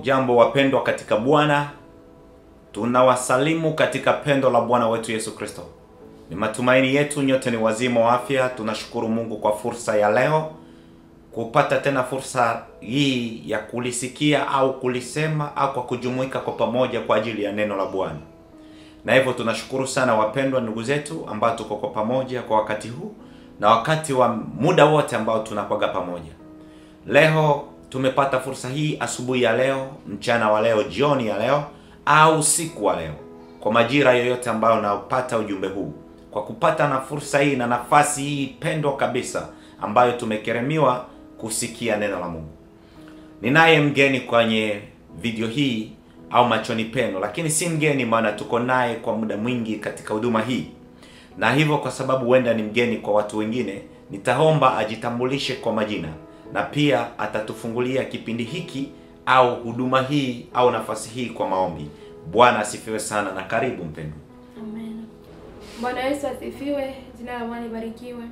Jambo wapendwa katika Bwana. Tunawasalimu katika pendo la Bwana wetu Yesu Kristo. Ni matumaini yetu nyote ni wazima wa afya. Tunashukuru Mungu kwa fursa ya leo kupata tena fursa hii ya kulisikia au kulisema au kwa kujumuika kwa pamoja kwa ajili ya neno la Bwana. Na hivyo tunashukuru sana wapendwa ndugu zetu ambao tuko kwa pamoja kwa wakati huu na wakati wa muda wote ambao tunakuwa pamoja. Leo tumepata fursa hii asubuhi ya leo, mchana wa leo, jioni ya leo au usiku wa leo, kwa majira yoyote ambayo unapata ujumbe huu, kwa kupata na fursa hii na nafasi hii pendwa kabisa ambayo tumekeremiwa kusikia neno la Mungu. Ninaye mgeni kwenye video hii au machoni peno, lakini si mgeni maana tuko naye kwa muda mwingi katika huduma hii. Na hivyo kwa sababu huenda ni mgeni kwa watu wengine, nitaomba ajitambulishe kwa majina na pia atatufungulia kipindi hiki au huduma hii au nafasi hii kwa maombi. Bwana asifiwe sana na karibu mpendwa. Amen. Bwana Yesu asifiwe, jina la Bwana libarikiwe.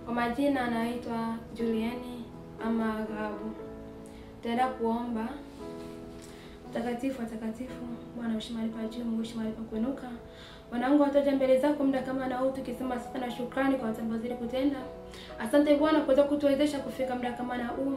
Kwa majina anaitwa Juliani ama Gabu. Tutaenda kuomba. Takatifu, Bwana ushimali pa juu, Mungu ushimali pa kuinuka. Wanangu wataja mbele zako muda kama na huu tukisema asante na shukrani kwa sababu zile kutenda. Asante Bwana kwa kutuwezesha kufika muda kama na huu.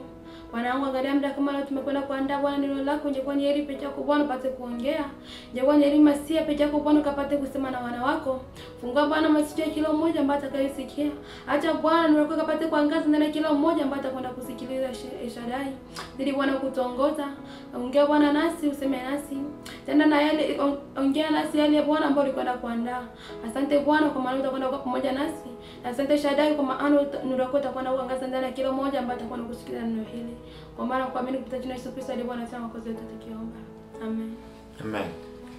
Wanangu angalia muda kama leo tumekwenda kuandaa Bwana neno lako, ingekuwa ni heri peke yako Bwana upate kuongea. Ingekuwa ni heri masia peke yako Bwana ukapate kusema na wana wako. Fungua Bwana masikio kila mmoja ambaye atakayesikia. Acha Bwana neno lako kapate kuangaza ndani ya kila mmoja ambaye atakwenda kusikiliza Shaddai. Ili Bwana kutuongoza. Ongea Bwana nasi, useme nasi. Tena na yale ongea nasi yale Bwana ambayo ulikwenda kuandaa. Asante Bwana kwa maana utakwenda kwa pamoja nasi. Asante Shaddai kwa maana neno lako utakwenda kuangaza ndani ya kila mmoja ambaye atakwenda kusikiliza neno hili. Kwa maana kuamini kupitia jina la Yesu Kristo aliye Bwana sana kwa zote tukiomba. Amen. Amen.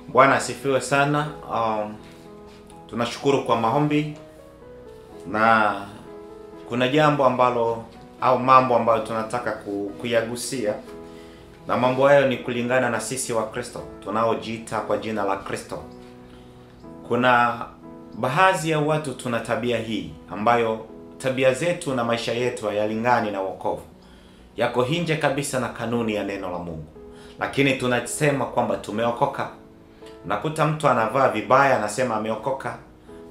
Bwana asifiwe sana. Tunashukuru kwa maombi, na kuna jambo ambalo au mambo ambayo tunataka kuyagusia, na mambo hayo ni kulingana na sisi wa Kristo tunaojiita kwa jina la Kristo. Kuna baadhi ya watu tuna tabia hii ambayo tabia zetu na maisha yetu hayalingani na wokovu, yako nje kabisa na kanuni ya neno la Mungu, lakini tunasema kwamba tumeokoka. Nakuta mtu anavaa vibaya anasema ameokoka,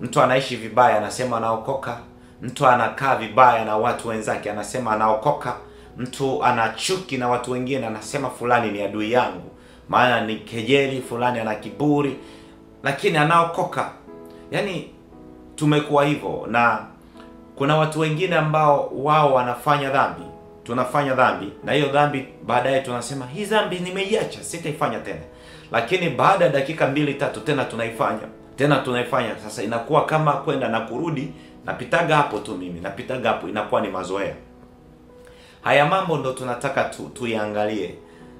mtu anaishi vibaya anasema anaokoka, mtu anakaa vibaya na watu wenzake anasema anaokoka, mtu anachuki na watu wengine anasema fulani ni adui yangu, maana ni kejeli, fulani ana kiburi, lakini anaokoka. Yaani tumekuwa hivyo, na kuna watu wengine ambao wao wanafanya dhambi, tunafanya dhambi, na hiyo dhambi baadaye tunasema hii dhambi nimeiacha, sitaifanya tena. Lakini baada ya dakika 2-3 tena tunaifanya. Sasa inakuwa kama kwenda na kurudi, napitaga hapo tu mimi, napitaga hapo, inakuwa ni mazoea. Haya mambo ndo tunataka tuiangalie,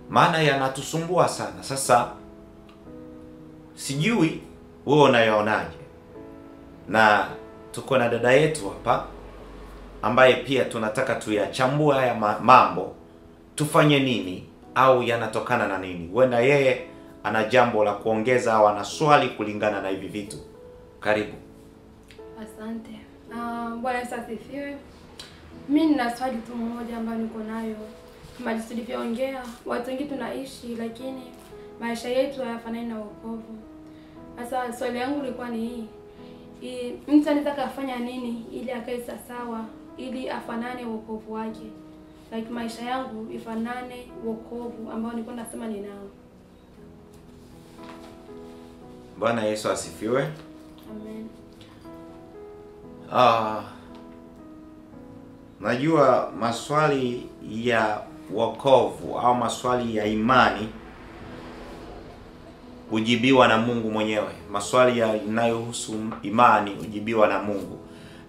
maana yanatusumbua sana. Sasa sijui wewe unayonaje, na tuko na dada yetu hapa ambaye pia tunataka tuyachambue haya mambo, tufanye nini au yanatokana na nini. Wenda yeye ana jambo la kuongeza au ana swali kulingana na hivi vitu. Karibu. Asante. Bwana Yesu asifiwe. Mimi nina swali tu moja ambayo niko nayo. Kama tulivyoongea, watu wengi tunaishi lakini maisha yetu hayafanani na wokovu. Sasa swali yangu lilikuwa ni hii. Mtu anataka afanya nini ili akae sawa, ili afanane wokovu wake? Like maisha yangu ifanane wokovu ambao nilikuwa nasema ninao. Bwana Yesu asifiwe. Amen. Najua maswali ya wokovu au maswali ya imani hujibiwa na Mungu mwenyewe. Maswali yanayohusu imani hujibiwa na Mungu.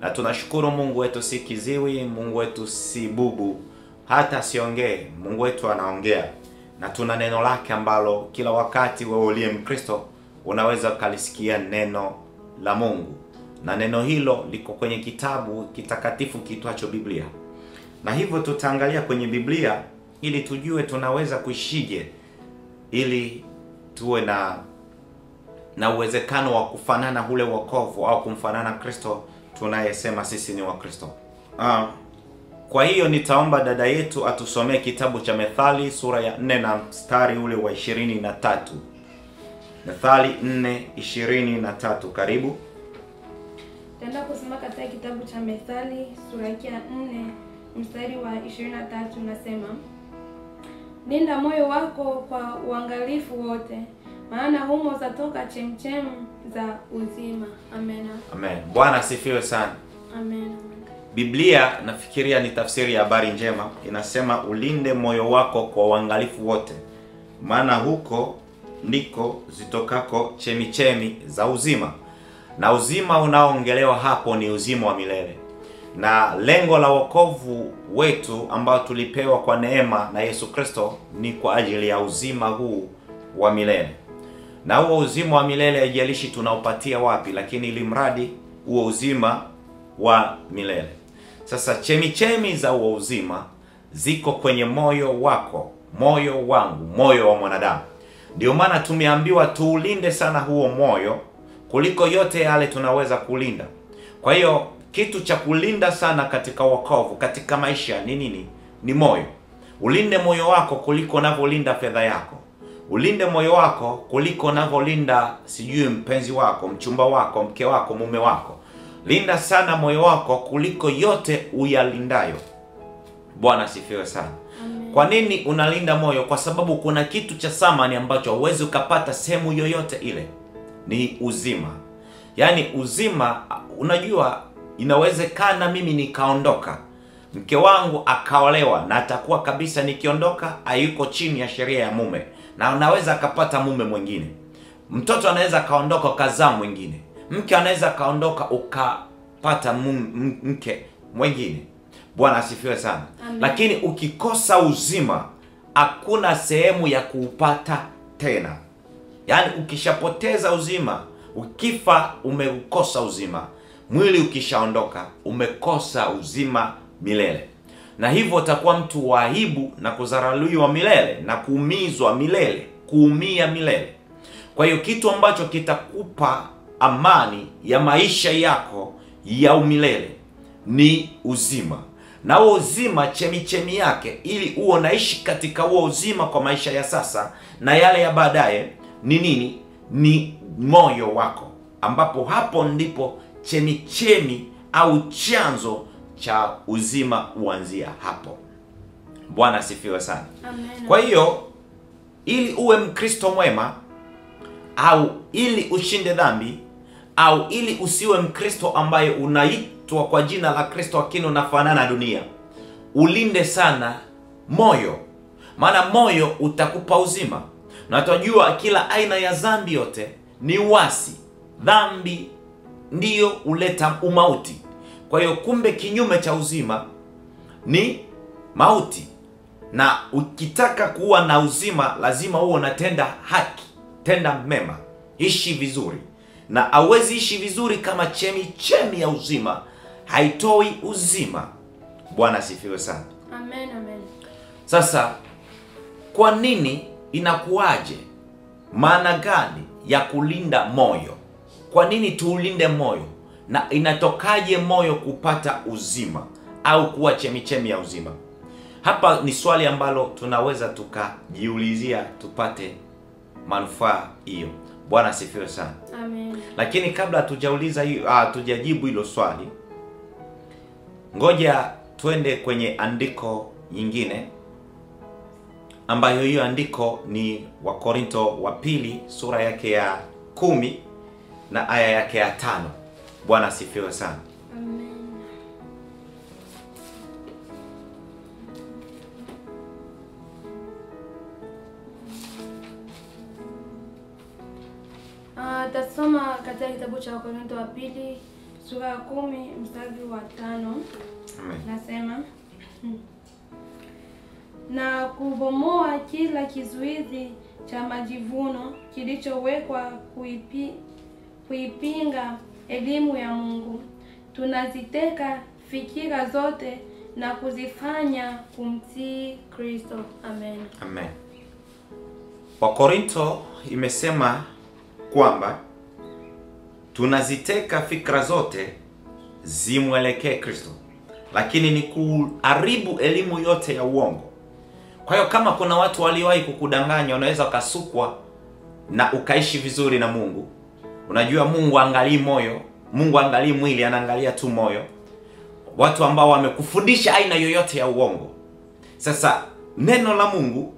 Na tunashukuru Mungu wetu si kiziwi, Mungu wetu si bubu, hata siongee. Mungu wetu anaongea. Na tuna neno lake ambalo kila wakati wewe uliye Mkristo unaweza kulisikia neno la Mungu. Na neno hilo liko kwenye kitabu kitakatifu kiitwacho Biblia. Na hivyo tutaangalia kwenye Biblia ili tujue tunaweza kuishije, ili tuwe na uwezekano wa kufanana ule wokovu au kumfanana Kristo tunayesema sisi ni wa Kristo. Kwa hiyo nitaomba dada yetu atusomee kitabu cha Methali sura ya 4 na mstari ule wa 23. Methali 4:23, karibu. Tutaenda kusoma katika kitabu cha Methali sura ya 4 mstari wa 23, unasema: Linda moyo wako kwa uangalifu wote, maana humo zatoka chemchem za uzima. Amen. Amen. Bwana asifiwe sana. Amen. Biblia nafikiria ni tafsiri ya habari njema, inasema ulinde moyo wako kwa uangalifu wote, maana huko ndiko zitokako chemichemi za uzima. Na uzima unaoongelewa hapo ni uzima wa milele. Na lengo la wokovu wetu ambao tulipewa kwa neema na Yesu Kristo ni kwa ajili ya uzima huu wa milele. Na huo uzima wa milele haijalishi tunaupatia wapi, lakini ili mradi huo uzima wa milele. Sasa chemichemi za huo uzima ziko kwenye moyo wako, moyo wangu, moyo wa mwanadamu. Ndio maana tumeambiwa tuulinde sana huo moyo kuliko yote yale tunaweza kulinda. Kwa hiyo kitu cha kulinda sana katika wokovu, katika maisha ni nini? Ni moyo. Ulinde moyo wako kuliko unavyolinda fedha yako. Ulinde moyo wako kuliko unavyolinda sijui mpenzi wako, mchumba wako, mke wako, mume wako. Linda sana moyo wako kuliko yote uyalindayo. Bwana asifiwe sana. Amen. Kwa nini unalinda moyo? Kwa sababu kuna kitu cha thamani ambacho huwezi ukapata sehemu yoyote ile. Ni uzima. Yaani uzima, unajua inawezekana mimi nikaondoka, mke wangu akaolewa na atakuwa kabisa nikiondoka hayuko chini ya sheria ya mume, na unaweza akapata mume mwingine. Mtoto anaweza kaondoka kazaa mwingine. Mke anaweza kaondoka ukapata mke mwingine. Bwana asifiwe sana. Amen. Lakini ukikosa uzima, hakuna sehemu ya kuupata tena. Yaani ukishapoteza uzima, ukifa umeukosa uzima. Mwili ukishaondoka umekosa uzima milele. Na hivyo utakuwa mtu wa aibu na kudharauliwa milele na kuumizwa milele, kuumia milele. Kwa hiyo kitu ambacho kitakupa amani ya maisha yako ya umilele ni uzima. Na huo uzima chemichemi yake, ili uwe naishi katika huo uzima kwa maisha ya sasa na yale ya baadaye, ni nini? Ni moyo wako, ambapo hapo ndipo chemichemi au chanzo cha uzima huanzia hapo. Bwana asifiwe sana. Amen. Kwa hiyo ili uwe Mkristo mwema, au ili ushinde dhambi, au ili usiwe Mkristo ambaye unaitwa kwa jina la Kristo lakini unafanana na dunia, ulinde sana moyo. Maana moyo utakupa uzima. Na tunajua kila aina ya dhambi yote ni uasi. Dhambi ndiyo huleta umauti. Kwa hiyo kumbe kinyume cha uzima ni mauti. Na ukitaka kuwa na uzima lazima uwe unatenda haki, tenda mema, ishi vizuri. Na hauwezi ishi vizuri kama chemichemi ya uzima haitoi uzima. Bwana asifiwe sana. Amen. Amen. Sasa kwa nini inakuwaje? Maana gani ya kulinda moyo? Kwa nini tuulinde moyo? Na inatokaje moyo kupata uzima au kuwa chemichemi ya uzima? Hapa ni swali ambalo tunaweza tukajiulizia tupate manufaa hiyo. Bwana asifiwe sana. Amen. Lakini kabla hatujauliza hiyo, hatujajibu hilo swali, ngoja twende kwenye andiko nyingine, ambayo hiyo andiko ni Wakorinto wa pili sura yake ya 10 na aya yake ya 5. Bwana asifiwe sana. Amen. Tasoma katika kitabu cha Wakorinto wa pili sura ya 10 mstari wa 5. Amen. Nasema na kubomoa kila kizuizi cha majivuno kilichowekwa kuipinga elimu ya Mungu. Tunaziteka fikira zote na kuzifanya kumtii Kristo. Amen. Amen. Wakorinto imesema kwamba tunaziteka fikra zote zimwelekee Kristo. lakini ni kuharibu elimu yote ya uongo. Kwa hiyo kama kuna watu waliwahi kukudanganya, unaweza ukasukwa na ukaishi vizuri na Mungu. Unajua Mungu angalii moyo, Mungu angalii mwili, anaangalia tu moyo. Watu ambao wamekufundisha aina yoyote ya uongo. Sasa neno la Mungu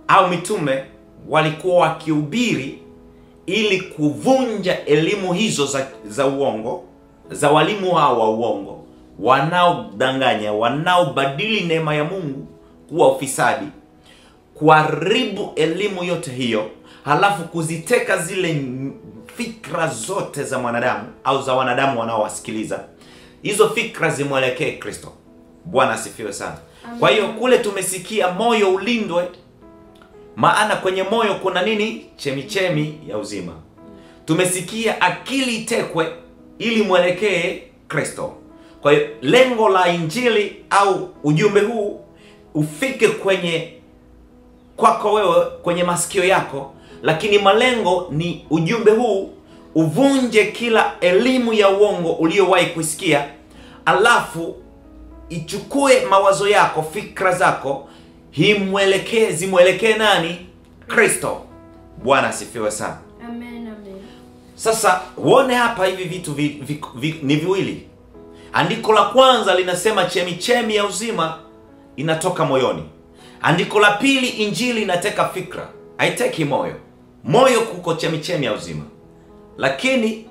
au mitume walikuwa wakihubiri ili kuvunja elimu hizo za uongo, za walimu hao wa uongo, wanaodanganya, wanaobadili neema ya Mungu kuwa ufisadi, kuharibu elimu yote hiyo, halafu kuziteka zile fikra zote za mwanadamu au za wanadamu wanaowasikiliza. Hizo fikra zimwelekee Kristo. Bwana asifiwe sana. Amen. Kwa hiyo kule tumesikia moyo ulindwe, maana kwenye moyo kuna nini? Chemichemi ya uzima. Tumesikia akili itekwe ili mwelekee Kristo. Kwa hiyo lengo la injili au ujumbe huu ufike kwako wewe, kwenye masikio yako, lakini malengo ni ujumbe huu uvunje kila elimu ya uongo uliowahi kusikia, alafu ichukue mawazo yako, fikra zako, zimwelekee nani? Kristo. Bwana asifiwe sana. Amen, amen. Sasa uone hapa hivi vitu ni viwili. Andiko la kwanza linasema chemichemi ya uzima inatoka moyoni. Andiko la pili, injili inateka fikra, haiteki moyo. Moyo kuko chemichemi ya uzima, lakini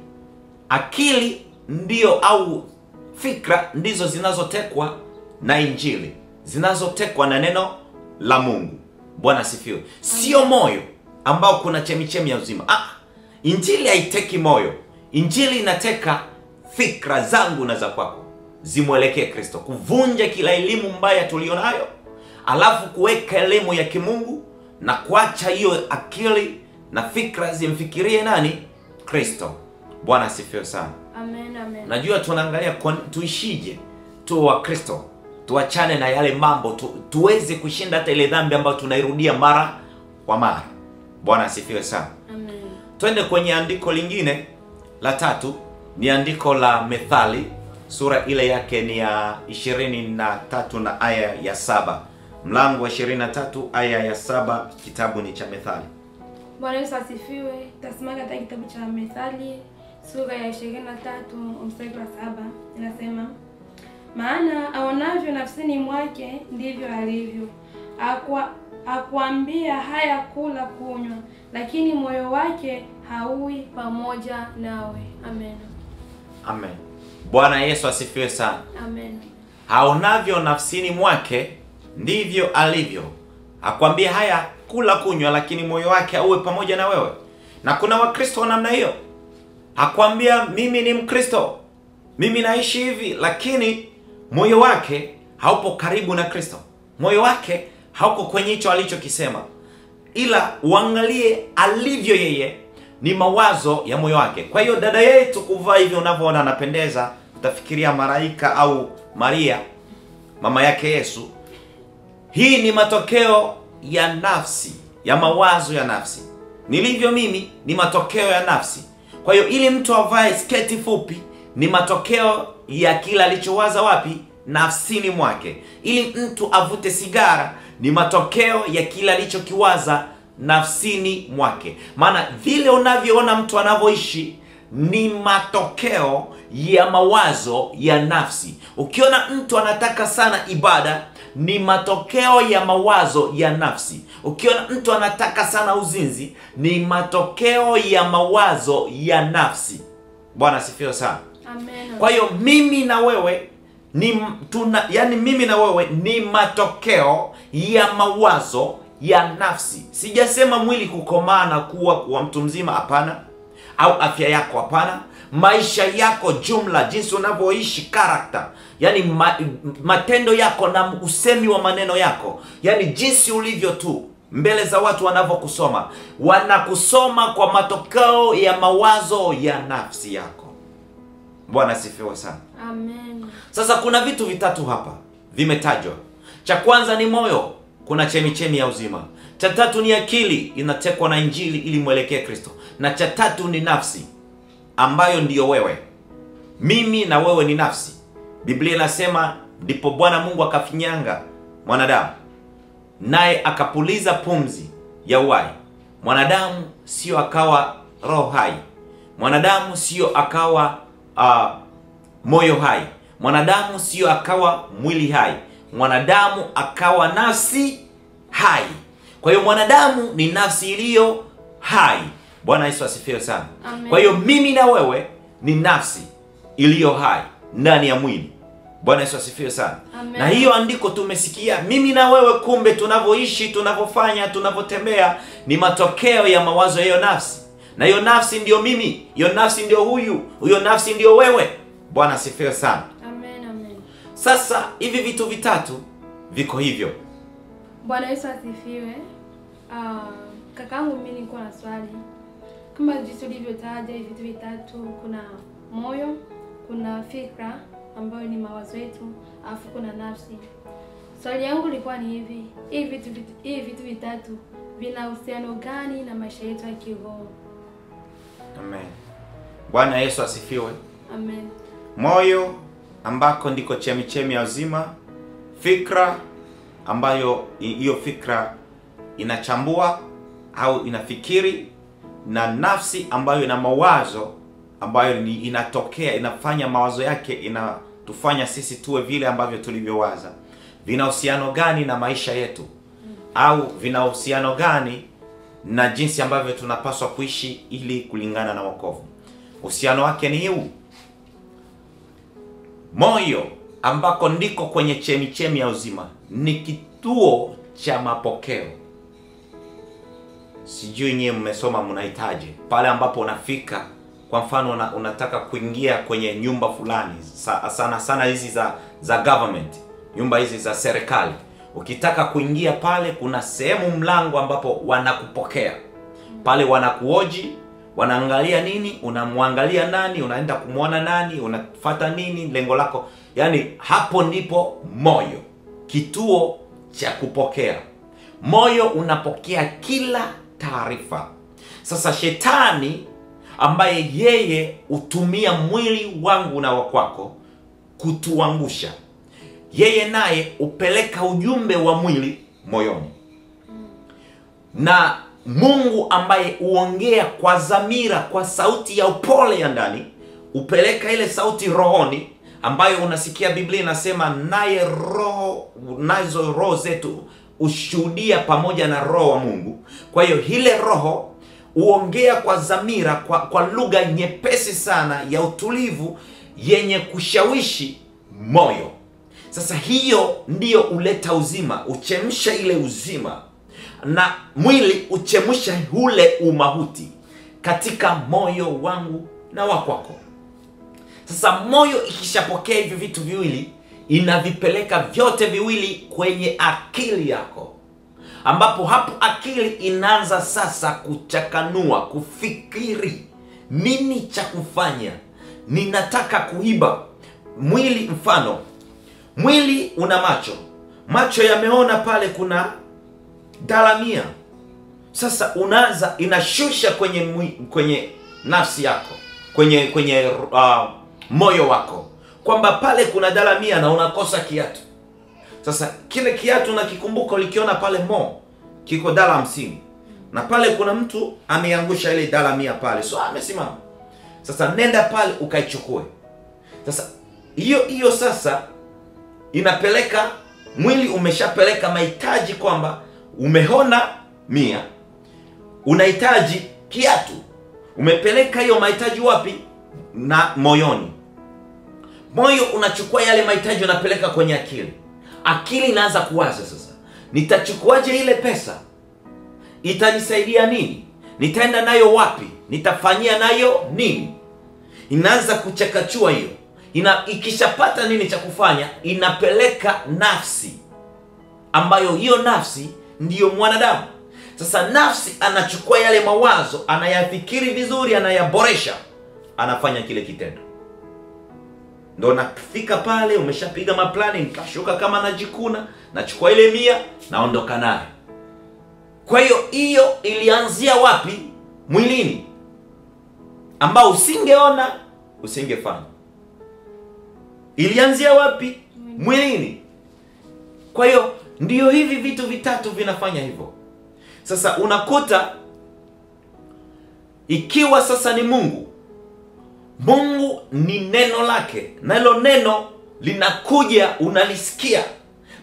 akili ndio au fikra ndizo zinazotekwa na injili, zinazotekwa na neno la Mungu. Bwana asifiwe. Sio moyo ambao kuna chemichemi ya uzima. Injili haiteki moyo. Injili inateka fikra zangu na za kwako, zimwelekee Kristo, kuvunja kila elimu mbaya tulionayo, alafu kuweka elimu ya kimungu na kuacha hiyo akili na fikra zimfikirie nani? Kristo. Bwana asifiwe sana. Amen, amen. Najua tunaangalia tuishije tu wa Kristo, tuachane na yale mambo, tuweze kushinda hata ile dhambi ambayo tunairudia mara kwa mara. Bwana asifiwe sana. Amen. Twende kwenye andiko lingine la tatu, ni andiko la Methali, sura ile yake ni ya 23 na aya ya 7. Mlango wa 23 aya ya 7, kitabu ni cha Methali. Bwana Yesu asifiwe. Tasoma katika kitabu cha Methali sura ya 23 mstari wa 7, inasema, maana aonavyo nafsini mwake ndivyo alivyo. Akuambia haya kula kunywa, lakini moyo wake haui pamoja nawe. Amen. Amen. Bwana Yesu asifiwe sana. Amen. Aonavyo nafsini mwake ndivyo alivyo. Akwambia haya kula kunywa, lakini moyo wake auwe pamoja na wewe. Na kuna Wakristo wa namna hiyo. Akwambia mimi ni Mkristo, mimi naishi hivi, lakini moyo wake haupo karibu na Kristo. Moyo wake hauko kwenye hicho alichokisema. Ila uangalie alivyo yeye, ni mawazo ya moyo wake. Kwa hiyo dada yetu kuvaa hivyo unavyoona anapendeza, utafikiria malaika au Maria mama yake Yesu. Hii ni matokeo ya nafsi, ya mawazo ya nafsi. Nilivyo mimi ni matokeo ya nafsi. Kwa hiyo ili mtu avae sketi fupi ni matokeo ya kila alichowaza wapi? Nafsini mwake. Ili mtu avute sigara ni matokeo ya kila alichokiwaza nafsini mwake. Maana vile unavyoona mtu anavyoishi ni matokeo ya mawazo ya nafsi. Ukiona mtu anataka sana ibada ni matokeo ya mawazo ya nafsi. Ukiona mtu anataka sana uzinzi ni matokeo ya mawazo ya nafsi. Bwana asifiwe sana. Amen. Kwa hiyo mimi na wewe mimi na wewe ni matokeo ya mawazo ya nafsi. Sijasema mwili kukomaa na kuwa mtu mzima, hapana. Au afya yako, hapana. Maisha yako jumla, jinsi unavyoishi, character, yani matendo yako na usemi wa maneno yako, yani jinsi ulivyo tu mbele za watu wanavyokusoma, wanakusoma kwa matokeo ya mawazo ya nafsi yako. Bwana sifiwe sana. Amen. Sasa kuna vitu vitatu hapa vimetajwa. Cha kwanza ni moyo, kuna chemichemi ya uzima. Cha tatu ni akili, inatekwa na injili ili mwelekee Kristo. Na cha tatu ni nafsi, ambayo ndiyo wewe. Mimi na wewe ni nafsi. Biblia inasema ndipo Bwana Mungu akafinyanga mwanadamu, naye akapuliza pumzi ya uhai. Mwanadamu sio akawa roho hai. Mwanadamu sio akawa moyo hai. Mwanadamu sio akawa mwili hai. Mwanadamu akawa nafsi hai. Kwa hiyo mwanadamu ni nafsi iliyo hai. Bwana Yesu asifiwe sana. Amen. Kwa hiyo mimi na wewe ni nafsi iliyo hai ndani ya mwili. Bwana Yesu asifiwe sana. Amen. Na hiyo andiko tumesikia mimi na wewe, kumbe tunavyoishi, tunavyofanya, tunavyotembea ni matokeo ya mawazo ya hiyo nafsi. Na hiyo nafsi ndio mimi, hiyo nafsi ndio huyo nafsi ndio wewe. Bwana asifiwe sana. Amen, amen. Sasa hivi vitu vitatu viko hivyo. Bwana Yesu asifiwe. Kakangu, mimi nilikuwa na swali. Kama jinsi ulivyotaja hivi vitu vitatu, kuna moyo, kuna fikra ambayo ni mawazo yetu, alafu kuna nafsi. Swali yangu lilikuwa ni hivi, hivi vitu vitatu vina uhusiano gani na maisha yetu ya kiroho? Amen. Bwana Yesu asifiwe. Amen. Moyo ambako ndiko chemichemi ya uzima, fikra ambayo hiyo fikra inachambua au inafikiri, na nafsi ambayo ina mawazo ambayo inatokea, inafanya mawazo yake, inatufanya sisi tuwe vile ambavyo tulivyowaza. Vina uhusiano gani na maisha yetu? Au vina uhusiano gani na jinsi ambavyo tunapaswa kuishi ili kulingana na wokovu? Uhusiano wake ni huu. Moyo ambako ndiko kwenye chemichemi ya uzima ni kituo cha mapokeo. Sijui nyie mmesoma mnahitaji pale ambapo unafika, kwa mfano unataka kuingia kwenye nyumba fulani, sana sana hizi za government, nyumba hizi za serikali. Ukitaka kuingia pale, kuna sehemu mlango ambapo wanakupokea. Pale wanakuoji, wanaangalia nini, unamwangalia nani, unaenda kumwona nani, unafuata nini, lengo lako. Yaani hapo ndipo moyo, kituo cha kupokea. Moyo unapokea kila taarifa. Sasa shetani ambaye yeye hutumia mwili wangu na wakwako kutuangusha, yeye naye upeleka ujumbe wa mwili moyoni. Na Mungu ambaye uongea kwa dhamira, kwa sauti ya upole ya ndani, upeleka ile sauti rohoni, ambayo unasikia Biblia inasema nazo roho zetu ushuhudia pamoja na roho wa Mungu. Kwa hiyo ile roho uongea kwa dhamira, kwa lugha nyepesi sana ya utulivu, yenye kushawishi moyo. Sasa hiyo ndiyo uleta uzima, uchemsha ile uzima, na mwili uchemsha ule umahuti katika moyo wangu na wakwako. Sasa moyo ikishapokea hivi vitu viwili, inavipeleka vyote viwili kwenye akili yako, ambapo hapo akili inaanza sasa kuchakanua, kufikiri nini cha kufanya. Ninataka kuiba. Mwili, mfano mwili una macho yameona pale kuna $100. Sasa unaanza, inashusha kwenye nafsi yako, kwenye moyo wako, kwamba pale kuna $100 na unakosa kiatu. Sasa kile kiatu unakikumbuka, ulikiona pale kiko $50, na pale kuna mtu ameangusha ile $100 pale, so amesimama. Sasa nenda pale ukaichukue. Sasa hiyo sasa inapeleka mwili, umeshapeleka mahitaji, kwamba umeona 100, unahitaji kiatu. Umepeleka hiyo mahitaji wapi? Na moyoni. Moyo unachukua yale mahitaji, unapeleka kwenye akili. Akili inaanza kuwaza sasa, nitachukuaje ile pesa? Itanisaidia nini? Nitaenda nayo wapi? Nitafanyia nayo nini? Inaanza kuchakachua hiyo. Ikishapata nini cha kufanya, inapeleka nafsi, ambayo hiyo nafsi ndiyo mwanadamu. Sasa nafsi anachukua yale mawazo, anayafikiri vizuri, anayaboresha, anafanya kile kitendo. Ndo nafika pale, umeshapiga maplani, nikashuka kama najikuna, nachukua ile 100, naondoka naye. Kwa hiyo ilianzia wapi? Mwilini, ambao usingeona, usingefanya. Ilianzia wapi? Mwilini. Kwa hiyo ndio hivi vitu vitatu vinafanya hivyo. Sasa unakuta ikiwa sasa ni Mungu ni neno lake, na hilo neno linakuja unalisikia.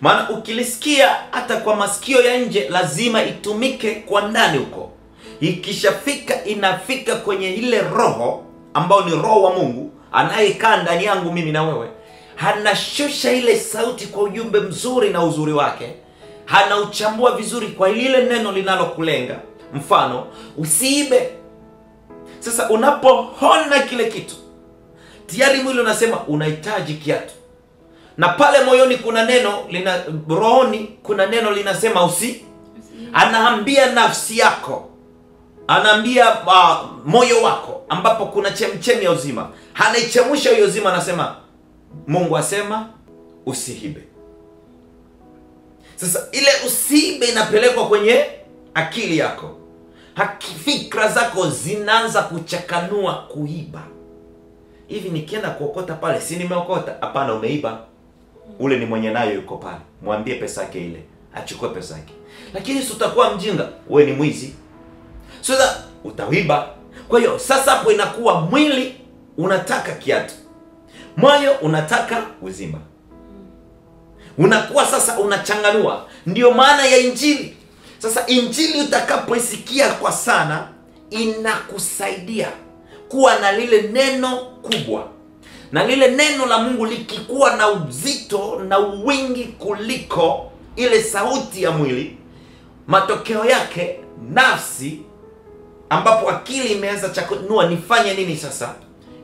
Maana ukilisikia hata kwa masikio ya nje, lazima itumike kwa ndani huko. Ikishafika inafika kwenye ile roho ambao ni roho wa Mungu anayekaa ndani yangu mimi na wewe. Hanashusha ile sauti kwa ujumbe mzuri na uzuri wake. Hanauchambua vizuri kwa lile neno linalokulenga. Mfano, usiibe. Sasa unapoona kile kitu, tayari mwili unasema unahitaji kiatu. Na pale moyoni kuna neno rohoni kuna neno linasema anaambia nafsi yako. Anaambia moyo wako ambapo kuna chemchemi ya uzima. Anaichemusha hiyo uzima, anasema Mungu asema usiibe. Sasa ile usiibe inapelekwa kwenye akili yako. Fikra zako zinaanza kuchakanua kuiba. Hivi nikienda kuokota pale, si nimeokota? Hapana, umeiba. Ule ni mwenye nayo yuko pale. Mwambie pesa yake ile, achukue pesa yake. Lakini si utakuwa mjinga, wewe ni mwizi. Sasa utaiba. Kwa hiyo sasa hapo inakuwa mwili unataka kiatu, moyo unataka uzima. Unakuwa sasa unachanganua. Ndio maana ya Injili. Sasa Injili utakapoisikia kwa sana, inakusaidia kuwa na lile neno kubwa. Na lile neno la Mungu likikuwa na uzito na wingi kuliko ile sauti ya mwili, matokeo yake nafsi, ambapo akili imeanza chakunua nifanye nini sasa,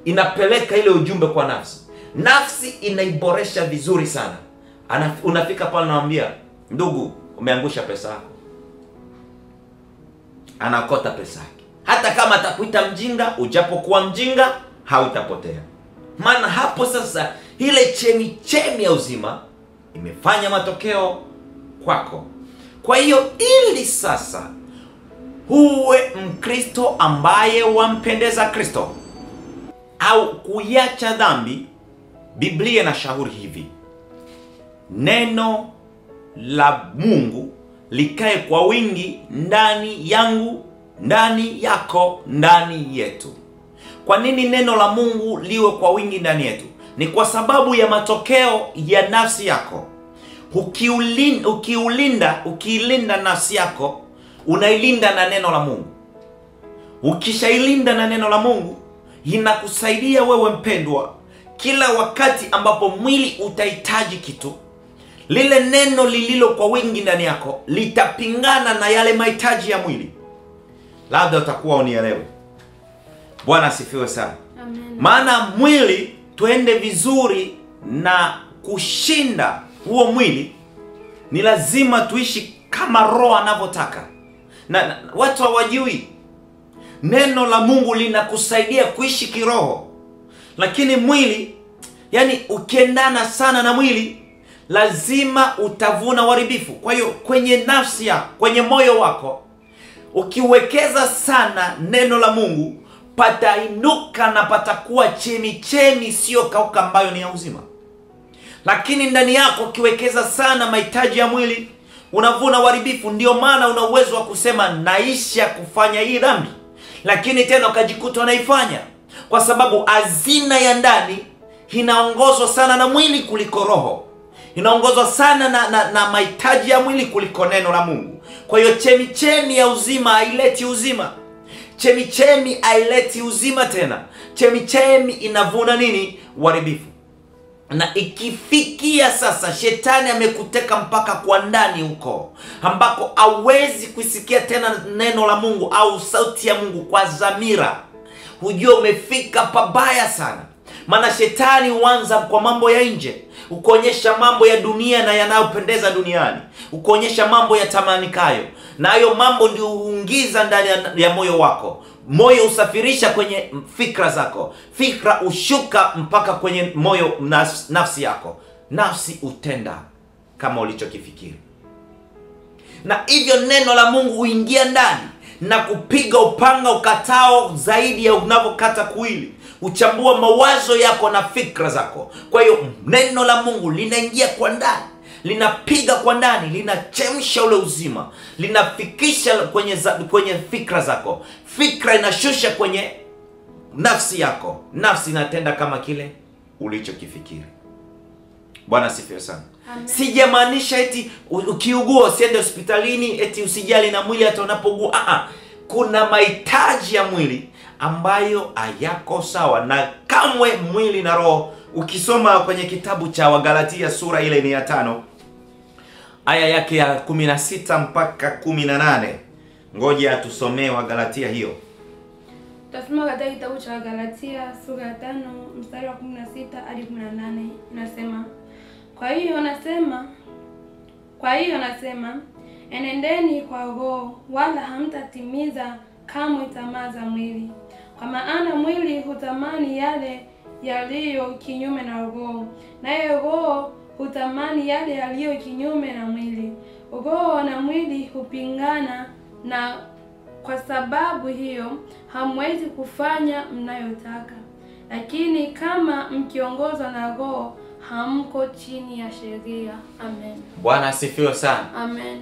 inapeleka ile ujumbe kwa nafsi. Nafsi inaiboresha vizuri sana. Unafika pale naambia, ndugu, umeangusha pesa yako. Anakota pesa yake. Hata kama atakuita mjinga, ujapokuwa mjinga, hautapotea. Maana hapo sasa ile chemi ya uzima imefanya matokeo kwako. Kwa hiyo ili sasa uwe Mkristo ambaye wampendeza Kristo au kuiacha dhambi, Biblia inashauri hivi: neno la Mungu likae kwa wingi ndani yangu, ndani yako, ndani yetu. Kwa nini neno la Mungu liwe kwa wingi ndani yetu? Ni kwa sababu ya matokeo ya nafsi yako. Ukiilinda nafsi yako, unailinda na neno la Mungu. Ukishailinda na neno la Mungu, inakusaidia wewe mpendwa, kila wakati ambapo mwili utahitaji kitu, lile neno lililo kwa wingi ndani yako litapingana na yale mahitaji ya mwili. Labda utakuwa unielewe. Bwana asifiwe sana. Amen. Maana mwili tuende vizuri na kushinda huo mwili, ni lazima tuishi kama roho anavyotaka. Na watu hawajui neno la Mungu linakusaidia kuishi kiroho. Lakini mwili, yani ukiendana sana na mwili, lazima utavuna uharibifu. Kwa hiyo kwenye nafsi yako, kwenye moyo wako, ukiwekeza sana neno la Mungu, patainuka na patakuwa chemi sio kauka ambayo ni ya uzima. Lakini ndani yako ukiwekeza sana mahitaji ya mwili, unavuna uharibifu. Ndio maana una uwezo wa kusema naisha kufanya hii dhambi, lakini tena ukajikuta unaifanya, kwa sababu hazina ya ndani inaongozwa sana na mwili kuliko roho. Inaongozwa sana na mahitaji ya mwili kuliko neno la Mungu. Kwa hiyo chemi ya uzima haileti uzima. Chemi haileti uzima tena. Chemi inavuna nini? Uharibifu. Na ikifikia sasa shetani amekuteka mpaka kwa ndani huko, ambako hawezi kusikia tena neno la Mungu au sauti ya Mungu kwa dhamira, hujue umefika pabaya sana. Maana shetani huanza kwa mambo ya nje, ukoonyesha mambo ya dunia na yanayopendeza duniani, ukoonyesha mambo ya tamanikayo, na hayo mambo ndio huingiza ndani ya moyo wako. Moyo usafirisha kwenye fikra zako, fikra ushuka mpaka kwenye moyo, nafsi yako. Nafsi utenda kama ulichokifikiri, na hivyo neno la Mungu huingia ndani na kupiga upanga ukatao zaidi ya unavyokata kuwili. huchambua mawazo yako na fikra zako. Kwa hiyo neno la Mungu linaingia kwa ndani, linapiga kwa ndani, linachemsha ule uzima, linafikisha kwenye fikra zako. Fikra inashusha kwenye nafsi yako, nafsi inatenda kama kile ulichokifikiri. Bwana asifiwe sana. Amen. Sijamaanisha eti ukiugua usiende hospitalini, eti usijali na mwili hata unapougua. Kuna mahitaji ya mwili ambayo hayako sawa, na kamwe mwili na roho. Ukisoma kwenye kitabu cha Wagalatia sura ile ni ya 5 aya yake ya 16 mpaka 18. Ngoja tusomee Wagalatia hiyo. Tutasoma katika kitabu cha Wagalatia sura ya 5 mstari wa 16 hadi 18. Inasema, Kwa hiyo nasema, enendeni kwa roho, wala hamtatimiza kamwe tamaa za mwili. Kwa maana mwili hutamani yale yaliyo kinyume na roho, naye roho hutamani yale yaliyo kinyume na mwili. Roho na mwili hupingana, na kwa sababu hiyo hamwezi kufanya mnayotaka. Lakini kama mkiongozwa na roho, hamko chini ya sheria. Amen. Bwana asifiwe sana. Amen.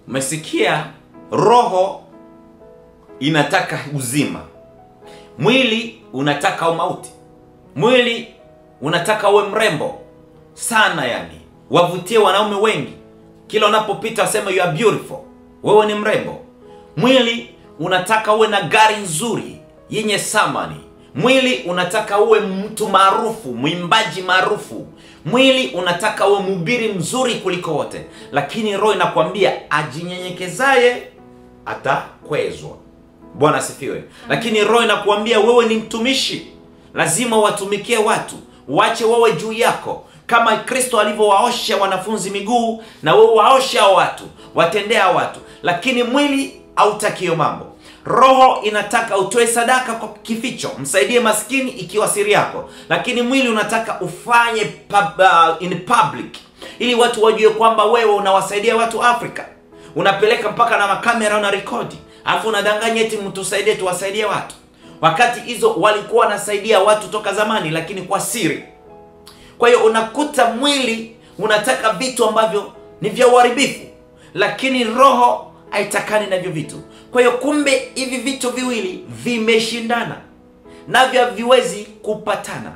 Umesikia? Roho inataka uzima, mwili unataka umauti. Mwili unataka uwe mrembo sana, yani wavutie wanaume wengi, kila unapopita wasema you are beautiful, wewe ni mrembo. Mwili unataka uwe na gari nzuri yenye thamani. Mwili unataka uwe mtu maarufu, mwimbaji maarufu. Mwili unataka uwe mhubiri mzuri kuliko wote. Lakini roho inakwambia ajinyenyekezaye atakwezwa. Bwana asifiwe. Lakini roho inakwambia wewe ni mtumishi, lazima watumikie watu, wache wawe juu yako. Kama Kristo alivyowaosha wanafunzi miguu, na wewe waoshe hao watu, watendea watu. Lakini mwili hautaki hiyo mambo. Roho inataka utoe sadaka kwa kificho, msaidie maskini ikiwa siri yako. Lakini mwili unataka ufanye in public, ili watu wajue kwamba wewe unawasaidia watu Afrika. Unapeleka mpaka na makamera na rekodi, alafu unadanganya eti mtusaidie, tuwasaidie watu. Wakati hizo walikuwa wanasaidia watu toka zamani, lakini kwa siri. Kwa hiyo unakuta mwili unataka vitu ambavyo ni vya uharibifu, lakini roho haitakani na hivyo vitu. Kwa hiyo kumbe hivi vitu viwili vimeshindana, navyo haviwezi kupatana.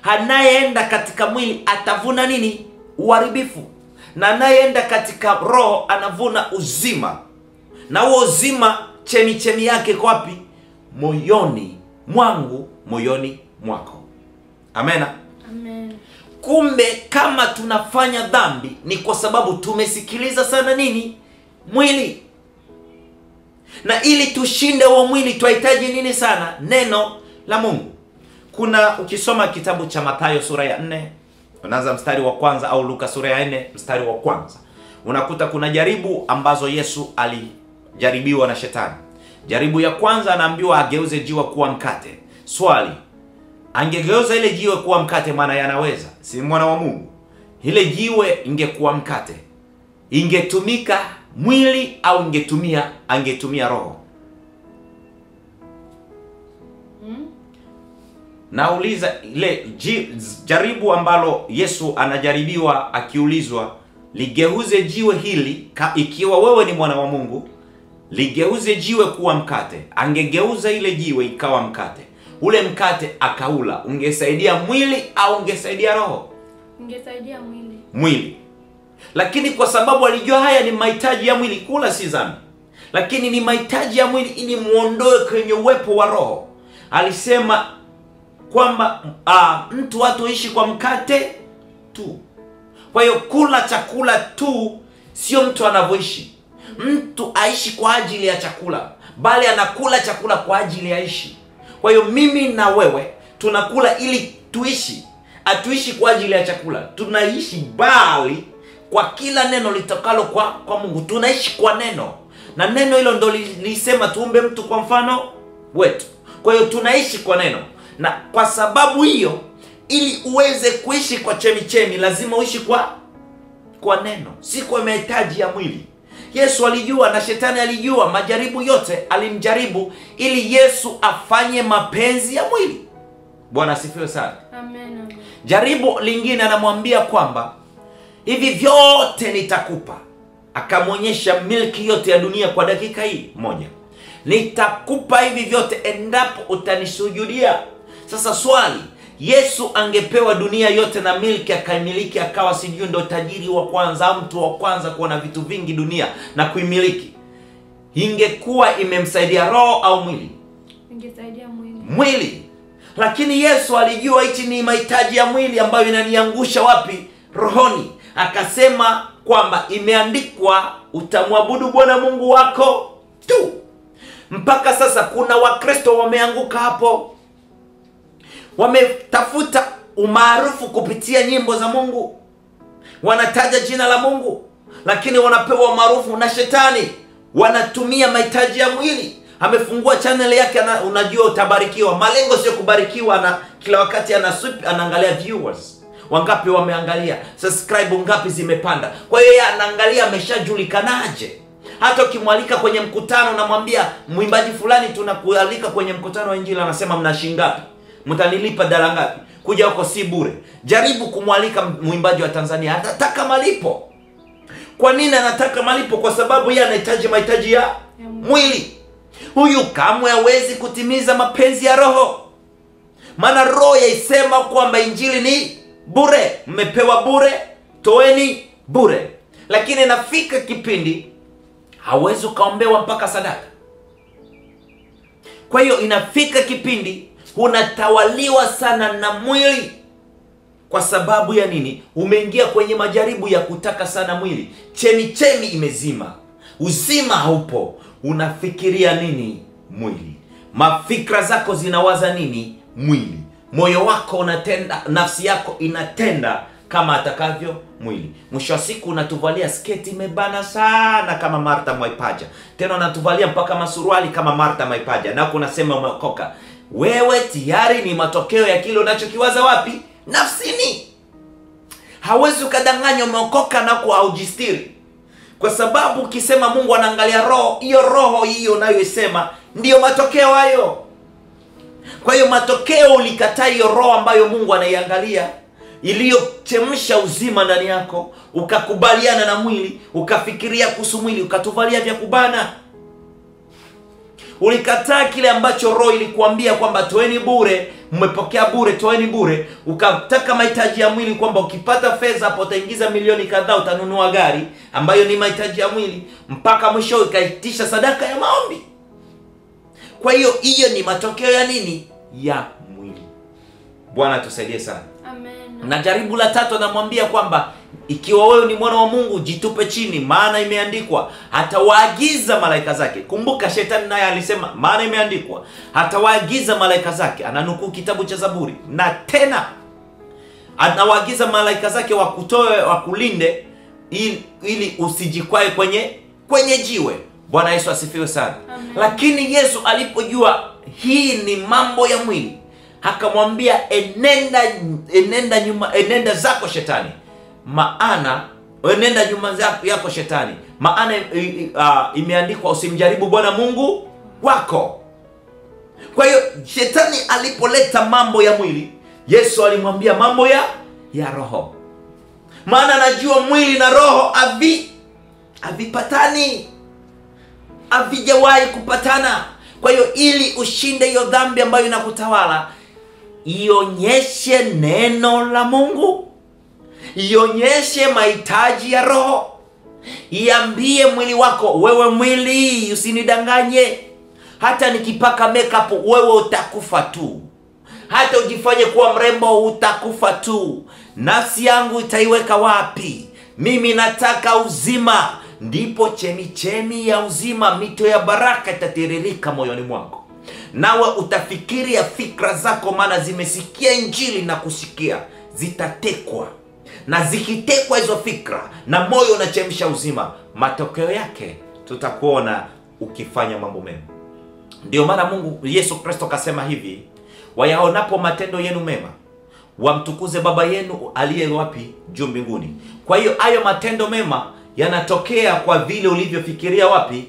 Anayeenda katika mwili atavuna nini? Uharibifu. Na anayeenda katika roho anavuna uzima. Na huo uzima chemichemi yake kwa wapi? Moyoni mwangu, moyoni mwako. Amena. Amen. Kumbe kama tunafanya dhambi ni kwa sababu tumesikiliza sana nini? Mwili. Na ili tushinde huo mwili tunahitaji nini sana? Neno la Mungu. Kuna ukisoma kitabu cha Mathayo sura ya 4, unaanza mstari wa 1, au Luka sura ya 4 mstari wa 1, unakuta kuna jaribu ambazo Yesu alijaribiwa na shetani. Jaribu ya kwanza anaambiwa ageuze jiwe kuwa mkate. Swali, angegeuza ile jiwe kuwa mkate, maana yanaweza, si mwana wa Mungu? Ile jiwe ingekuwa mkate, ingetumika mwili au angetumia roho? Nauliza, ile jaribu ambalo Yesu anajaribiwa akiulizwa ligeuze jiwe hili, ikiwa wewe ni mwana wa Mungu, ligeuze jiwe kuwa mkate. Angegeuza ile jiwe ikawa mkate, ule mkate akaula, ungesaidia mwili au ungesaidia roho? Ungesaidia mwili. Lakini kwa sababu alijua haya ni mahitaji ya mwili, kula si dhambi, lakini ni mahitaji ya mwili ili muondoe kwenye uwepo wa roho, alisema kwamba mtu hatoishi kwa mkate tu. Kwa hiyo kula chakula tu sio mtu anavyoishi. Mtu aishi kwa ajili ya chakula, bali anakula chakula kwa ajili ya ishi. Kwa hiyo mimi na wewe tunakula ili tuishi, atuishi kwa ajili ya chakula. Tunaishi bali kwa kila neno litokalo kwa Mungu. Tunaishi kwa neno, na neno hilo ndo lisema tuumbe mtu kwa mfano wetu. Kwa hiyo tunaishi kwa neno, na kwa sababu hiyo, ili uweze kuishi kwa chemichemi lazima uishi kwa neno, si kwa mahitaji ya mwili. Yesu alijua na shetani alijua, majaribu yote alimjaribu ili Yesu afanye mapenzi ya mwili. Bwana asifiwe sana. Amen. Jaribu lingine anamwambia kwamba hivi vyote nitakupa. Akamwonyesha milki yote ya dunia kwa dakika hii moja. Nitakupa hivi vyote endapo utanisujudia. Sasa swali, Yesu angepewa dunia yote na milki akaimiliki, akawa sijui ndo tajiri wa kwanza, mtu wa kwanza kuwa na vitu vingi dunia na kuimiliki, ingekuwa imemsaidia roho au mwili? Ingesaidia mwili. Mwili. Lakini Yesu alijua hichi ni mahitaji ya mwili ambayo inaniangusha wapi? Rohoni. Akasema kwamba imeandikwa, utamwabudu Bwana Mungu wako tu. Mpaka sasa kuna Wakristo wameanguka hapo. Wametafuta umaarufu kupitia nyimbo za Mungu. Wanataja jina la Mungu, lakini wanapewa umaarufu na shetani. Wanatumia mahitaji ya mwili. Amefungua channel yake, unajua utabarikiwa. Malengo sio kubarikiwa, na kila wakati anaangalia viewers. Wangapi wameangalia? Subscribe ngapi zimepanda? Kwa hiyo yeye anaangalia ameshajulikanaje. Hata ukimwalika kwenye mkutano, namwambia mwimbaji fulani tunakualika kwenye mkutano wa Injili, anasema mna shilingi ngapi? Mtanilipa dola ngapi? Kuja huko si bure. Jaribu kumwalika mwimbaji wa Tanzania, atataka malipo. Kwa nini anataka malipo? Kwa sababu yeye anahitaji mahitaji ya mwili. Huyu kamwe hawezi kutimiza mapenzi ya roho. Maana roho yaisema kwamba injili ni bure. Mmepewa bure, toeni bure. Lakini nafika kipindi hawezi ukaombewa mpaka sadaka. Kwa hiyo inafika kipindi unatawaliwa sana na mwili. Kwa sababu ya nini? Umeingia kwenye majaribu ya kutaka sana mwili. Chemi imezima, uzima haupo. Unafikiria nini? Mwili. Mafikra zako zinawaza nini? Mwili. Moyo wako unatenda, nafsi yako inatenda kama atakavyo mwili. Mwisho wa siku unatuvalia sketi imebana sana kama Martha Mwaipaja. Tena unatuvalia mpaka masuruali kama Martha Mwaipaja. Na unasema umeokoka. Wewe tayari ni matokeo ya kile unachokiwaza wapi? Nafsini. Hawezi ukadanganya umeokoka na haujistiri. Kwa sababu ukisema Mungu anaangalia roho, hiyo roho hiyo unayoisema ndiyo matokeo hayo. Kwa hiyo matokeo, ulikataa hiyo roho ambayo Mungu anaiangalia, iliyochemsha uzima ndani yako, ukakubaliana na mwili, ukafikiria kuhusu mwili, ukatuvalia vya kubana. Ulikataa kile ambacho roho ilikuambia kwamba toeni bure, mmepokea bure, toeni bure. Ukataka mahitaji ya mwili kwamba ukipata fedha hapo utaingiza milioni kadhaa, utanunua gari, ambayo ni mahitaji ya mwili. Mpaka mwisho ukaitisha sadaka ya maombi. Kwa hiyo hiyo ni matokeo ya nini? Ya mwili. Bwana tusaidie sana. Amen. Na jaribu la tatu anamwambia kwamba ikiwa wewe ni mwana wa Mungu, jitupe chini, maana imeandikwa hatawaagiza malaika zake. Kumbuka shetani naye alisema maana imeandikwa hatawaagiza malaika zake. Ananukuu kitabu cha Zaburi. Na tena anawaagiza malaika zake wakutoe, wakulinde ili usijikwae kwenye jiwe. Bwana Yesu asifiwe sana. Amen. Lakini Yesu alipojua hii ni mambo ya mwili, akamwambia enenda zako shetani. Maana enenda nyuma yako shetani. Maana imeandikwa usimjaribu Bwana Mungu wako. Kwa hiyo shetani alipoleta mambo ya mwili, Yesu alimwambia mambo ya roho. Maana anajua mwili na roho havipatani. Havijawahi kupatana. Kwa hiyo ili ushinde hiyo dhambi ambayo inakutawala, ionyeshe neno la Mungu, ionyeshe mahitaji ya roho. Iambie mwili wako, wewe mwili usinidanganye. Hata nikipaka makeup wewe utakufa tu. Hata ujifanye kuwa mrembo utakufa tu. Nafsi yangu itaiweka wapi? Mimi nataka uzima. Ndipo chemichemi ya uzima, mito ya baraka itatiririka moyoni mwako. Nawe utafikiria fikra zako, maana zimesikia injili na kusikia, zitatekwa. Na zikitekwa hizo fikra na moyo unachemsha uzima, matokeo yake tutakuona ukifanya mambo mema. Ndio maana Mungu Yesu Kristo kasema hivi, wayaonapo matendo yenu mema, wamtukuze Baba yenu aliye wapi? Juu mbinguni. Kwa hiyo hayo matendo mema yanatokea kwa vile ulivyofikiria wapi?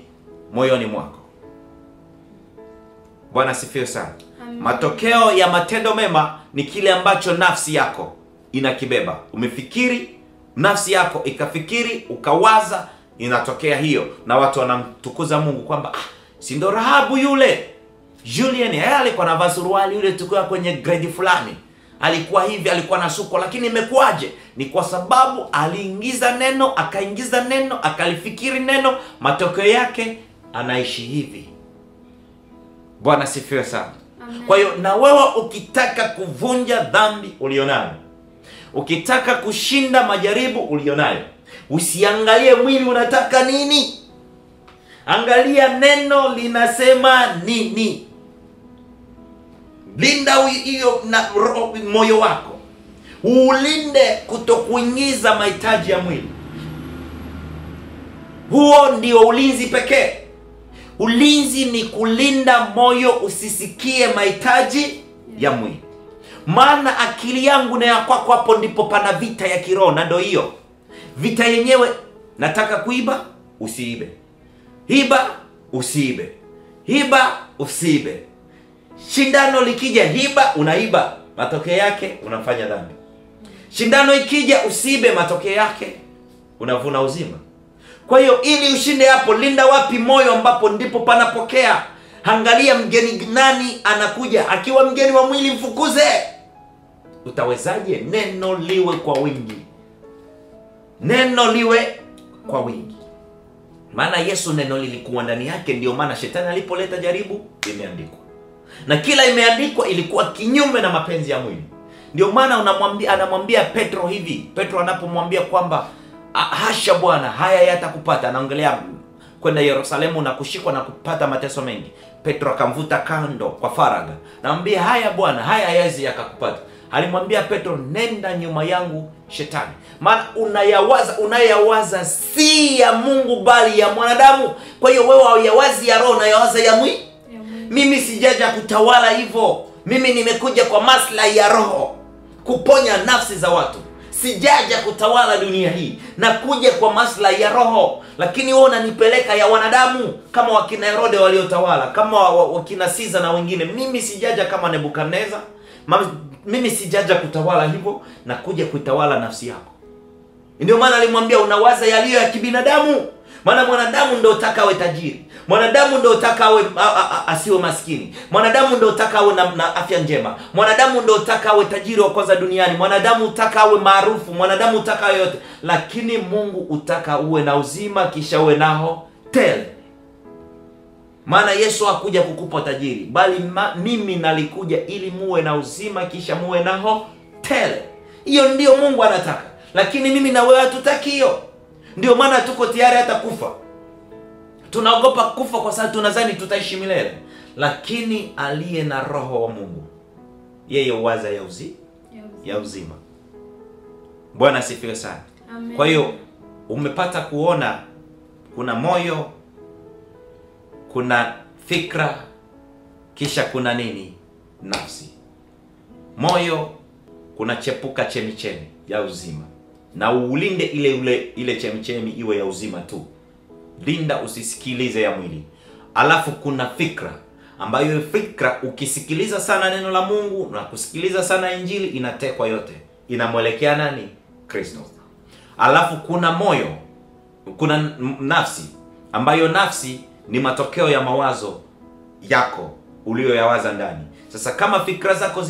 Moyoni mwako. Bwana sifiwe sana. Amen. Matokeo ya matendo mema ni kile ambacho nafsi yako inakibeba. Umefikiri, nafsi yako ikafikiri, ukawaza, inatokea hiyo, na watu wanamtukuza Mungu kwamba si ndo Rahabu yule Julian, yeye alikuwa anavaa suruali yule tukua kwenye grade fulani, alikuwa hivi, alikuwa na suko, lakini imekuaje? Ni kwa sababu aliingiza neno, akaingiza neno, akalifikiri neno, matokeo yake anaishi hivi. Bwana sifiwe sana. Amen. Kwa hiyo na wewe ukitaka kuvunja dhambi ulionayo, ukitaka kushinda majaribu ulionayo, usiangalie mwili unataka nini. Angalia neno linasema nini. Linda hiyo na moyo wako. Ulinde kutokuingiza mahitaji ya mwili. Huo ndio ulinzi pekee. Ulinzi ni kulinda moyo usisikie mahitaji ya mwili. Maana akili yangu na ya kwako, hapo ndipo pana vita ya kiroho, na ndio hiyo. Vita yenyewe, nataka kuiba, usiibe. Iba, usiibe. Iba, usiibe. Shindano likija, hiba, unaiba, matokeo yake unafanya dhambi. Shindano ikija, usiibe, matokeo yake unavuna uzima. Kwa hiyo ili ushinde hapo, linda wapi moyo ambapo ndipo panapokea. Angalia mgeni nani anakuja. Akiwa mgeni wa mwili, mfukuze. Utawezaje? Neno liwe kwa wingi. Neno liwe kwa wingi. Maana Yesu neno lilikuwa ndani yake, ndio maana shetani alipoleta jaribu, imeandikwa. Na kila imeandikwa ilikuwa kinyume na mapenzi ya mwili. Ndio maana anamwambia Petro hivi. Petro anapomwambia kwamba hasha Bwana, haya yatakupata, anaongelea kwenda Yerusalemu na kushikwa na kupata mateso mengi. Petro akamvuta kando kwa faraga, anamwambia haya Bwana, haya hayawezi yakakupata. Alimwambia Petro, nenda nyuma yangu Shetani, maana unayawaza si ya Mungu bali ya mwanadamu. Kwa hiyo wewe hauyawazi ya roho, unayawaza ya mwili. Mimi sijaja kutawala hivyo. Mimi nimekuja kwa maslahi ya roho, kuponya nafsi za watu. Sijaja kutawala dunia hii, na kuja kwa maslahi ya roho. Lakini wewe unanipeleka ya wanadamu, kama wakina Herode waliotawala, kama wakina Caesar na wengine. Mimi sijaja kama Nebukadneza. Mimi sijaja kutawala hivyo, na kuja kutawala nafsi yako. Ndio maana alimwambia unawaza yaliyo ya kibinadamu. Maana mwanadamu ndio utaka awe tajiri. Mwanadamu ndio utaka awe asiwe maskini. Mwanadamu ndio utaka awe na afya njema. Mwanadamu ndio utaka awe tajiri wa kwanza duniani. Mwanadamu utaka awe maarufu. Mwanadamu utaka yote. Lakini Mungu utaka uwe na uzima, kisha uwe nao tele. Maana Yesu hakuja kukupa tajiri, bali mimi nalikuja ili muwe na uzima, kisha muwe nao tele. Hiyo ndio Mungu anataka. Lakini mimi na wewe hatutaki hiyo. Ndio maana tuko tayari hata kufa. Tunaogopa kufa kwa sababu tunadhani tutaishi milele. Lakini aliye na roho wa Mungu, yeye uwaza ya uzima. Bwana asifiwe sana. Amen. Kwa hiyo umepata kuona kuna moyo, kuna fikra, kisha kuna nini? Nafsi. Moyo kuna chepuka chemichemi ya uzima. Na ulinde ile chemichemi iwe ya uzima tu. Linda, usisikilize ya mwili. Alafu kuna fikra, ambayo fikra ukisikiliza sana neno la Mungu na kusikiliza sana Injili, inatekwa yote. Inamwelekea nani? Kristo. Alafu kuna moyo, kuna nafsi, ambayo nafsi ni matokeo ya mawazo yako ulioyawaza ndani. Sasa kama fikra zako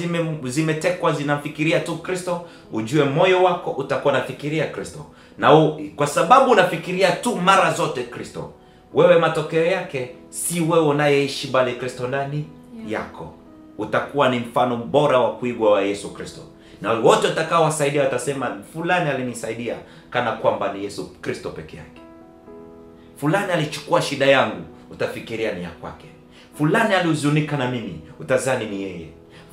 zimetekwa zinafikiria tu Kristo, ujue moyo wako utakuwa nafikiria Kristo. Na kwa sababu unafikiria tu mara zote Kristo, wewe matokeo yake si wewe unayeishi, bali Kristo ndani yako. Utakuwa ni mfano bora wa kuigwa wa Yesu Kristo. Na wote watakao wasaidia watasema fulani alinisaidia, kana kwamba ni Yesu Kristo peke yake. Fulani alichukua shida yangu, utafikiria ni ya kwake. Fulani alihuzunika na mimi, utazani ni yeye.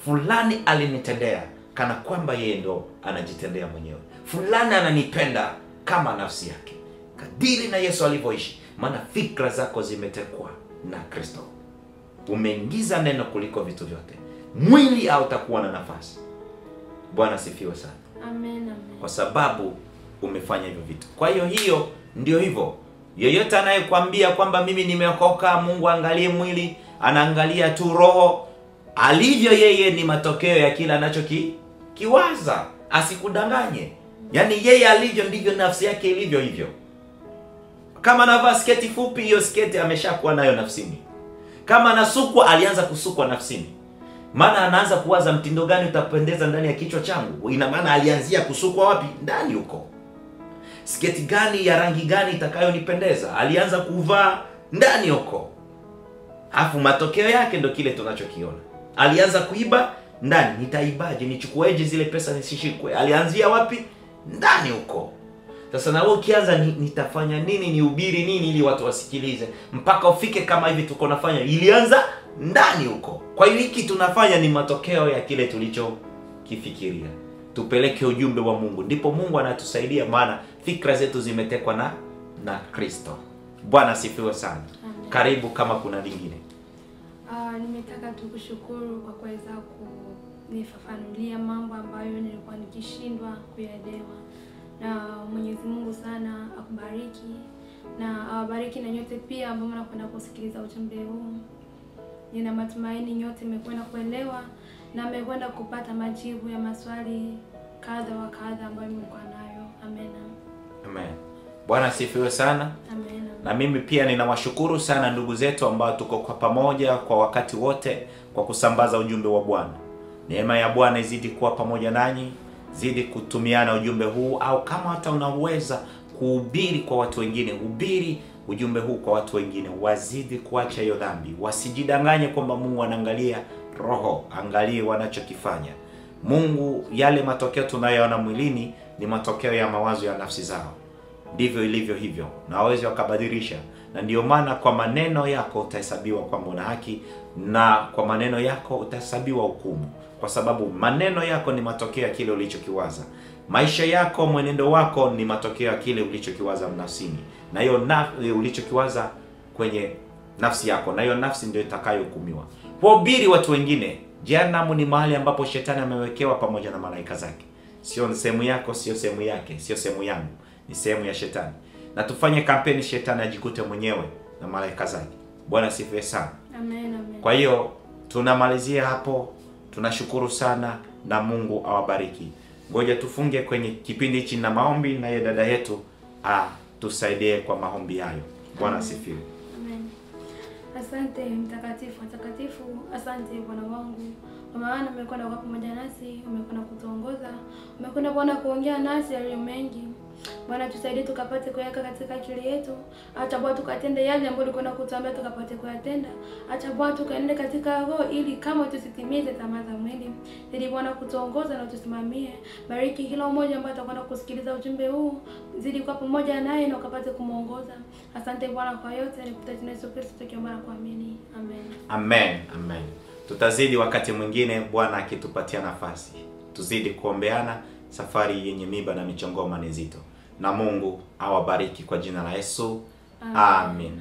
Fulani alinitendea, kana kwamba yeye ndo anajitendea mwenyewe. Fulani ananipenda kama nafsi yake, kadiri na Yesu alivyoishi. Maana fikra zako zimetekwa na Kristo. Umeingiza neno kuliko vitu vyote. Mwili hautakuwa na nafasi. Bwana sifiwe sana. Amen, amen. Kwa sababu umefanya hivyo vitu. Kwa hiyo ndio hivyo. Yeyote anayekwambia kwamba mimi nimeokoka, Mungu angalie mwili, anaangalia tu roho, Alivyo yeye ni matokeo ya kila anachokiwaza. Asikudanganye. Yaani yeye alivyo ndivyo nafsi yake ilivyo hivyo. Kama anavaa sketi fupi, hiyo sketi ameshakuwa nayo nafsini. Kama anasukwa, alianza kusukwa nafsini. Maana anaanza kuwaza mtindo gani utapendeza ndani ya kichwa changu. Ina maana alianzia kusukwa wapi? Ndani huko. Sketi gani ya rangi gani itakayonipendeza? Alianza kuvaa ndani huko. Alafu matokeo yake ndo kile tunachokiona. Alianza kuiba ndani. Nitaibaje? Nichukueje zile pesa nisishikwe? Alianzia wapi? Ndani huko. Sasa na wewe ukianza nitafanya nini, nihubiri nini ili watu wasikilize, mpaka ufike kama hivi tuko nafanya, ilianza ndani huko. Kwa hiyo hiki tunafanya ni matokeo ya kile tulichokifikiria. Tupeleke ujumbe wa Mungu, ndipo Mungu anatusaidia, maana fikra zetu zimetekwa na Kristo. Bwana asifiwe sana. Amen. Karibu kama kuna lingine. Nimetaka tukushukuru kwa kuweza kunifafanulia mambo ambayo nilikuwa nikishindwa kuyaelewa. Na Mwenyezi Mungu sana akubariki na awabariki na nyote pia ambao mnakwenda kusikiliza ujumbe huu. Nina matumaini nyote mmekwenda kuelewa na mmekwenda kupata majibu ya maswali kadha wa kadha ambayo mlikuwa nayo. Amen. Amen. Bwana asifiwe sana. Amen. Na mimi pia ninawashukuru sana ndugu zetu ambao tuko kwa pamoja kwa wakati wote kwa kusambaza ujumbe wa Bwana. Neema ya Bwana izidi kuwa pamoja nanyi. Zidi kutumiana ujumbe huu, au kama hata unaweza kuhubiri kwa watu wengine, hubiri ujumbe huu kwa watu wengine. Wazidi kuacha hiyo dhambi. Wasijidanganye kwamba Mungu anaangalia roho, angalie wanachokifanya. Mungu, yale matokeo tunayoona mwilini ni matokeo ya mawazo ya nafsi zao. Ndivyo ilivyo hivyo. Na waweze wakabadilisha. Na ndio maana kwa maneno yako utahesabiwa kwamba una haki, na kwa maneno yako utahesabiwa hukumu. Kwa sababu maneno yako ni matokeo ya kile ulichokiwaza. Maisha yako, mwenendo wako ni matokeo ya kile ulichokiwaza nafsini. Na hiyo ulichokiwaza kwenye nafsi yako, na hiyo nafsi ndio itakayohukumiwa. Wahubiri watu wengine. Jehanamu ni mahali ambapo shetani amewekewa pamoja na malaika zake. Sio sehemu yako, sio sehemu yake, sio sehemu yangu. Ni sehemu ya shetani. Na tufanye kampeni shetani ajikute mwenyewe na malaika zake. Bwana sifiwe sana. Amen, amen. Kwa hiyo tunamalizia hapo. Tunashukuru sana na Mungu awabariki. Ngoja tufunge kwenye kipindi hichi na maombi, na yeye dada yetu tusaidie kwa maombi hayo. Bwana asifiwe. Amen. Asante mtakatifu, mtakatifu, asante Bwana wangu. Kwa maana umekwenda kwa pamoja nasi, umekwenda kutuongoza, umekwenda Bwana kuongea nasi yaliyo mengi. Bwana tusaidie tukapate kuyaweka katika akili yetu. Acha Bwana tukatende yale ambayo ulikwenda kutuambia tukapate kuyatenda. Acha Bwana tukaende katika roho ili kama tusitimize tamaa za mwili. Ili Bwana kutuongoza na tusimamie. Bariki kila mmoja ambaye atakwenda kusikiliza ujumbe huu. Zidi kwa pamoja naye na ukapate kumuongoza. Asante Bwana kwa yote, nikutakia Yesu Kristo tukiomba na kuamini. Amen. Amen. Amen. Tutazidi wakati mwingine Bwana akitupatia nafasi. Tuzidi kuombeana. Safari yenye miba na michongoma ni nzito. Na Mungu awabariki kwa jina la Yesu. Amen.